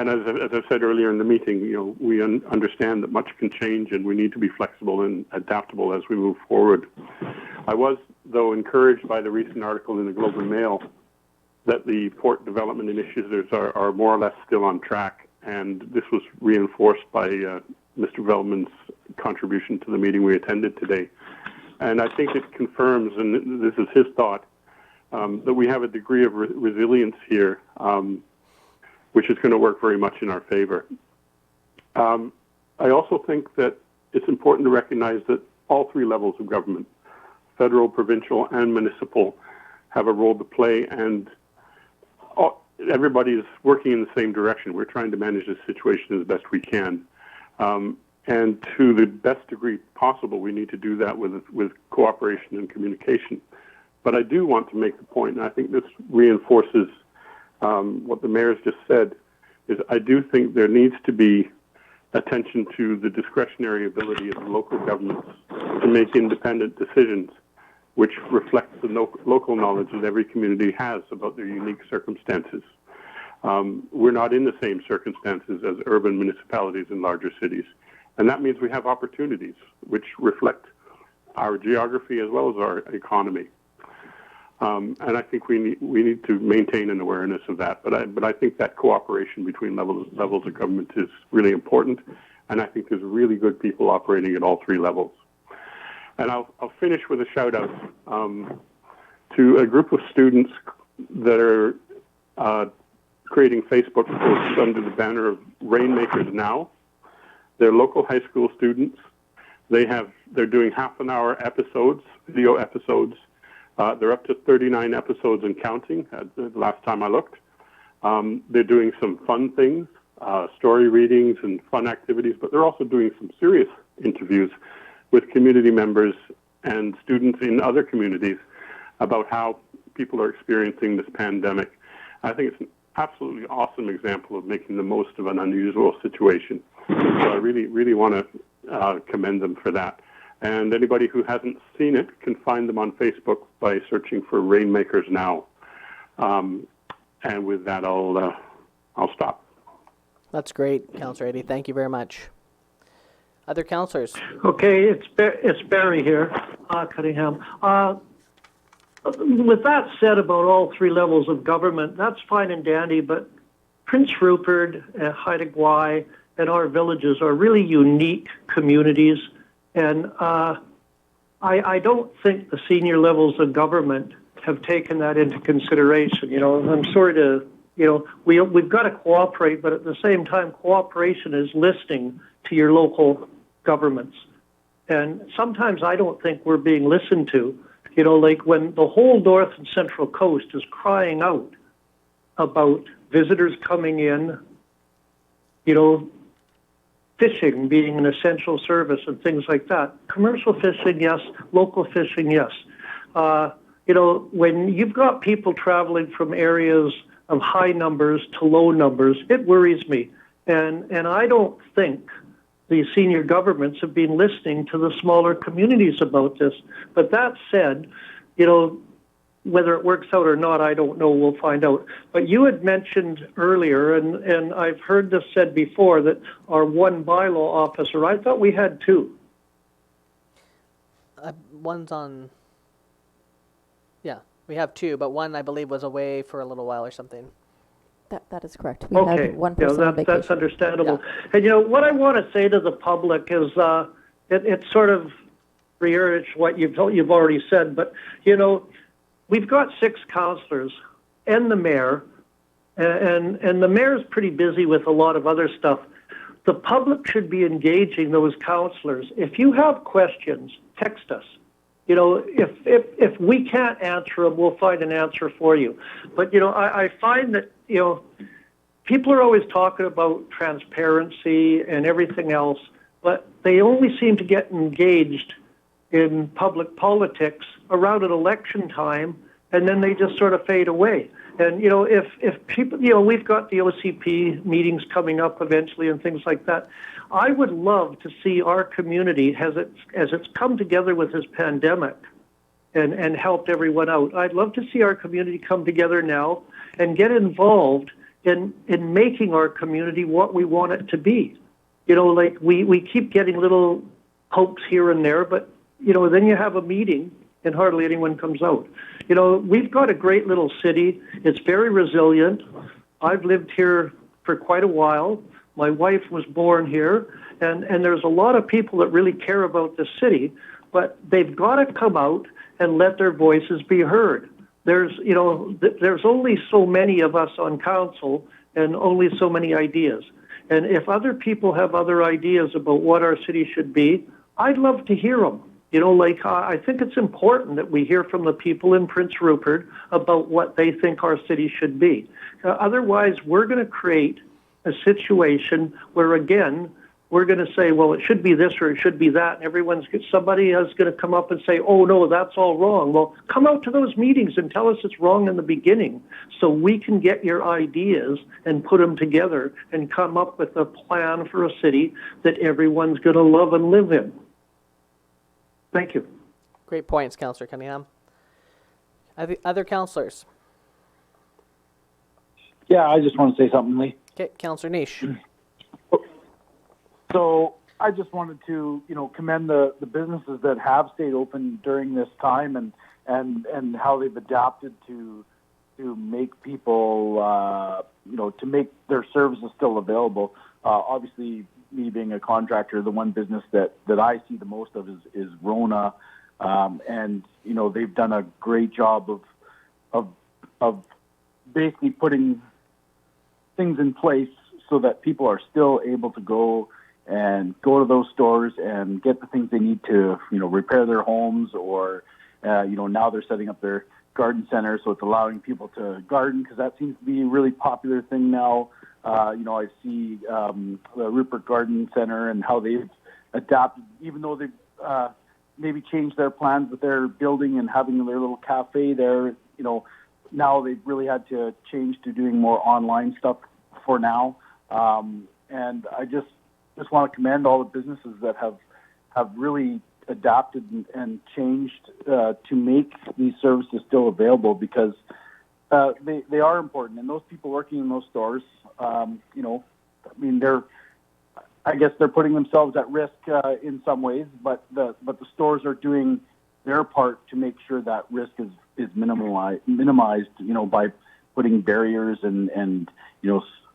as I said earlier in the meeting, we understand that much can change, and we need to be flexible and adaptable as we move forward. I was, though, encouraged by the recent article in the Globe and Mail that the port development initiatives are more or less still on track, and this was reinforced by Mr. Veltman's contribution to the meeting we attended today. And I think it confirms, and this is his thought, that we have a degree of resilience here, which is going to work very much in our favor. I also think that it's important to recognize that all three levels of government, federal, provincial, and municipal, have a role to play, and everybody is working in the same direction. We're trying to manage this situation as best we can. And to the best degree possible, we need to do that with cooperation and communication. But I do want to make the point, and I think this reinforces what the mayor's just said, is I do think there needs to be attention to the discretionary ability of the local governments to make independent decisions which reflects the local knowledge that every community has about their unique circumstances. We're not in the same circumstances as urban municipalities in larger cities. And that means we have opportunities which reflect our geography as well as our economy. And I think we need to maintain an awareness of that. But I think that cooperation between levels of government is really important. And I think there's really good people operating at all three levels. And I'll finish with a shout out to a group of students that are creating Facebook posts under the banner of Rainmakers Now. They're local high school students. They're doing half-an-hour episodes, video episodes. They're up to 39 episodes and counting, the last time I looked. They're doing some fun things, story readings and fun activities, but they're also doing some serious interviews with community members and students in other communities about how people are experiencing this pandemic. I think it's an absolutely awesome example of making the most of an unusual situation. So I really, really want to commend them for that. And anybody who hasn't seen it can find them on Facebook by searching for Rainmakers Now. And with that, I'll stop. That's great, Councillor Ady. Thank you very much. Other councillors? Okay, it's Barry here, Cunningham. With that said about all three levels of government, that's fine and dandy, but Prince Rupert, Haida Gwaii, and our villages are really unique communities, and I don't think the senior levels of government have taken that into consideration. You know, I'm sorry to, you know, we've got to cooperate, but at the same time, cooperation is listening to your local governments. And sometimes I don't think we're being listened to. You know, like when the whole North and Central Coast is crying out about visitors coming in, you know, fishing being an essential service and things like that. Commercial fishing, yes. Local fishing, yes. You know, when you've got people traveling from areas of high numbers to low numbers, it worries me. And I don't think the senior governments have been listening to the smaller communities about this. But that said, you know, whether it works out or not, I don't know. We'll find out. But you had mentioned earlier, and I've heard this said before, that our one bylaw officer, I thought we had two. One's on... Yeah, we have two, but one, I believe, was away for a little while or something. That is correct. We Okay, had one person on vacation. that's understandable. Yeah. And, you know, what I want to say to the public is it sort of reiterates what you've already said, but, you know, we've got 6 councillors and the mayor, and the mayor's pretty busy with a lot of other stuff. The public should be engaging those councillors. If you have questions, text us. You know, if we can't answer them, we'll find an answer for you. But, you know, I find that, you know, people are always talking about transparency and everything else, but they only seem to get engaged in public politics around an election time, and then they just sort of fade away. And, you know, if people, you know, we've got the OCP meetings coming up eventually and things like that. I would love to see our community, as it's come together with this pandemic and helped everyone out. I'd love to see our community come together now and get involved in making our community what we want it to be. You know, like we keep getting little pokes here and there, but, you know, then you have a meeting and hardly anyone comes out. You know, we've got a great little city. It's very resilient. I've lived here for quite a while. My wife was born here, and there's a lot of people that really care about the city, but they've got to come out and let their voices be heard. There's, you know, there's only so many of us on council and only so many ideas. And if other people have other ideas about what our city should be, I'd love to hear them. You know, like, I think it's important that we hear from the people in Prince Rupert about what they think our city should be. Otherwise, we're going to create a situation where, again, we're going to say, well, it should be this or it should be that, and somebody is going to come up and say, oh, no, that's all wrong. Well, come out to those meetings and tell us it's wrong in the beginning so we can get your ideas and put them together and come up with a plan for a city that everyone's going to love and live in. Thank you. Great points, Councillor Cunningham. Other councillors? Yeah, I just want to say something, Lee. Okay, Councillor Niche. So I just wanted to, you know, commend the businesses that have stayed open during this time and how they've adapted to make people, you know, to make their services still available. Obviously, me being a contractor, the one business that I see the most of is Rona, and you know they've done a great job of basically putting things in place so that people are still able to go to those stores and get the things they need to, you know, repair their homes or, you know, now they're setting up their garden center, so it's allowing people to garden, because that seems to be a really popular thing now. I see the Rupert Garden Center and how they've adapted, even though they've maybe changed their plans with their building and having their little cafe there. Now they've really had to change to doing more online stuff for now. And I just want to commend all the businesses that have really adapted and changed to make these services still available, because they are important. And those people working in those stores, I guess they're putting themselves at risk in some ways, but the stores are doing their part to make sure that risk is minimized, by putting barriers and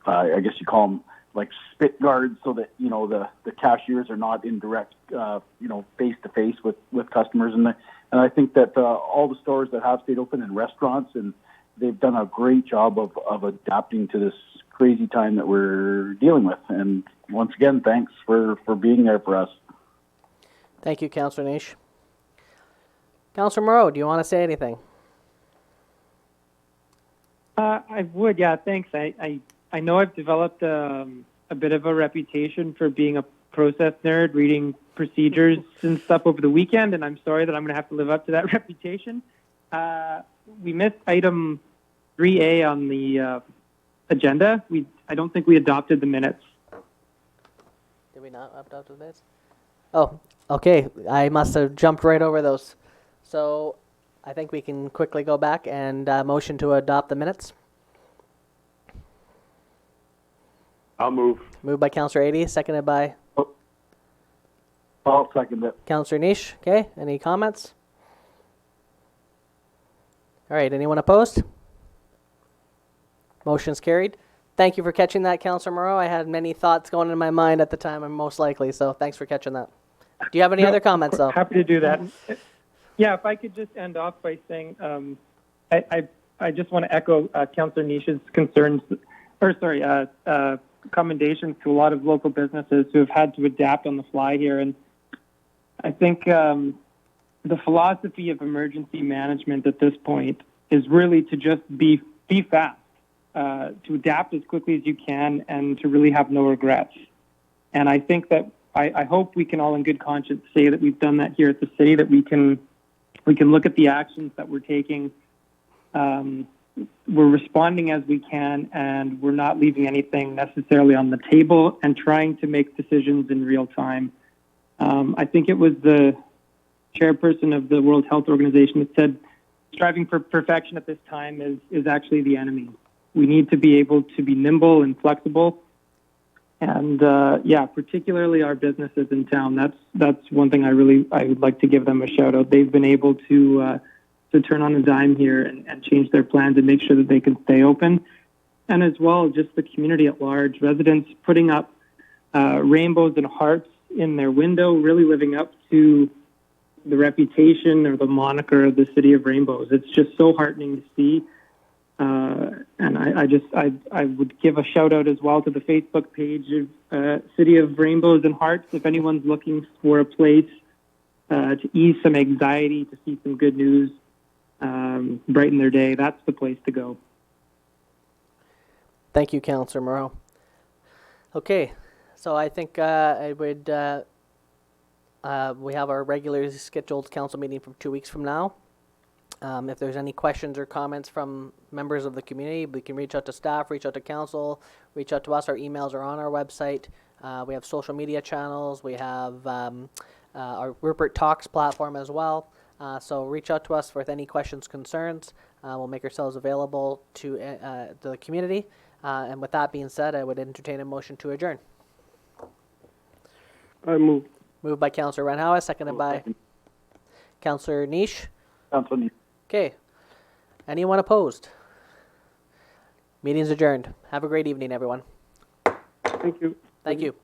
I guess you call them like spit guards, so that the cashiers are not in direct face to face with customers. And I think that all the stores that have stayed open and restaurants, and they've done a great job of adapting to this crazy time that we're dealing with. And once again, thanks for being there for us. Thank you, Councillor Nish. Councillor Moreau, do you want to say anything? I would, yeah, thanks. I know I've developed a bit of a reputation for being a process nerd, reading procedures and stuff over the weekend, and I'm sorry that I'm going to have to live up to that reputation. We missed item 3A on the agenda. I don't think we adopted the minutes. Did we not adopt the minutes? Oh, okay. I must have jumped right over those. So I think we can quickly go back and motion to adopt the minutes. I'll move. Moved by Councillor Ady, seconded by I'll second it. Councillor Nish. Okay, any comments? All right, anyone opposed? Motion's carried. Thank you for catching that, Councillor Moreau. I had many thoughts going in my mind at the time, most likely, so thanks for catching that. Do you have any other comments, though? Happy to do that. Yeah, if I could just end off by saying I just want to echo Councillor Nish's concerns, commendations to a lot of local businesses who have had to adapt on the fly here. And I think the philosophy of emergency management at this point is really to just be fast, to adapt as quickly as you can, and to really have no regrets. And I think that I hope we can all in good conscience say that we've done that here at the city, that we can look at the actions that we're taking. We're responding as we can, and we're not leaving anything necessarily on the table, and trying to make decisions in real time. I think it was the chairperson of the World Health Organization that said striving for perfection at this time is actually the enemy. We need to be able to be nimble and flexible. And particularly our businesses in town. That's one thing I would like to give them a shout out. They've been able to turn on a dime here and change their plans and make sure that they can stay open. And as well, just the community at large, residents putting up rainbows and hearts in their window, really living up to the reputation or the moniker of the City of Rainbows. It's just so heartening to see. And I would give a shout out as well to the Facebook page of City of Rainbows and Hearts. If anyone's looking for a place to ease some anxiety, to see some good news, brighten their day, that's the place to go. Thank you, Councillor Moreau. Okay, so I think I would. We have our regularly scheduled council meeting from 2 weeks from now. If there's any questions or comments from members of the community, we can reach out to staff, reach out to council, reach out to us. Our emails are on our website. We have social media channels. We have our Rupert Talks platform as well. So reach out to us with any questions, concerns. We'll make ourselves available to the community. And with that being said, I would entertain a motion to adjourn. I move. Moved by Councillor Renhowa, seconded by Councillor Nish. Councillor Nish. Okay. Anyone opposed? Meeting's adjourned. Have a great evening, everyone. Thank you. Thank you.